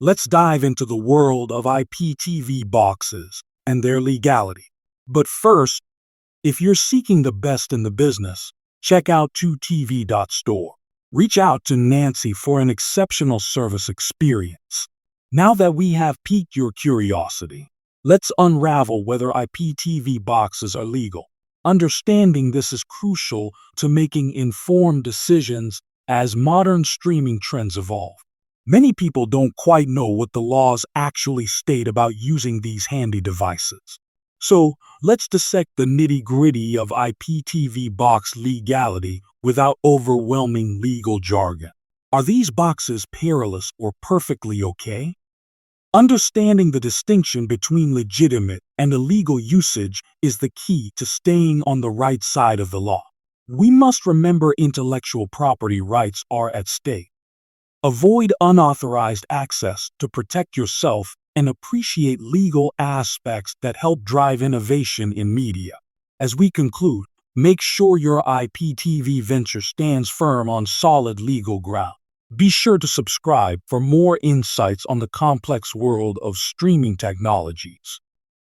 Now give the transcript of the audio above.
let's dive into the world of IPTV boxes and their legality. But first, if you're seeking the best in the business, check out 2tv.store. Reach out to Nancy for an exceptional service experience. Now that we have piqued your curiosity, let's unravel whether IPTV boxes are legal. Understanding this is crucial to making informed decisions as modern streaming trends evolve. Many people don't quite know what the laws actually state about using these handy devices. So, let's dissect the nitty-gritty of IPTV box legality without overwhelming legal jargon. Are these boxes perilous or perfectly okay? Understanding the distinction between legitimate and illegal usage is the key to staying on the right side of the law. We must remember intellectual property rights are at stake. Avoid unauthorized access to protect yourself and appreciate legal aspects that help drive innovation in media. As we conclude, make sure your IPTV venture stands firm on solid legal ground. Be sure to subscribe for more insights on the complex world of streaming technologies.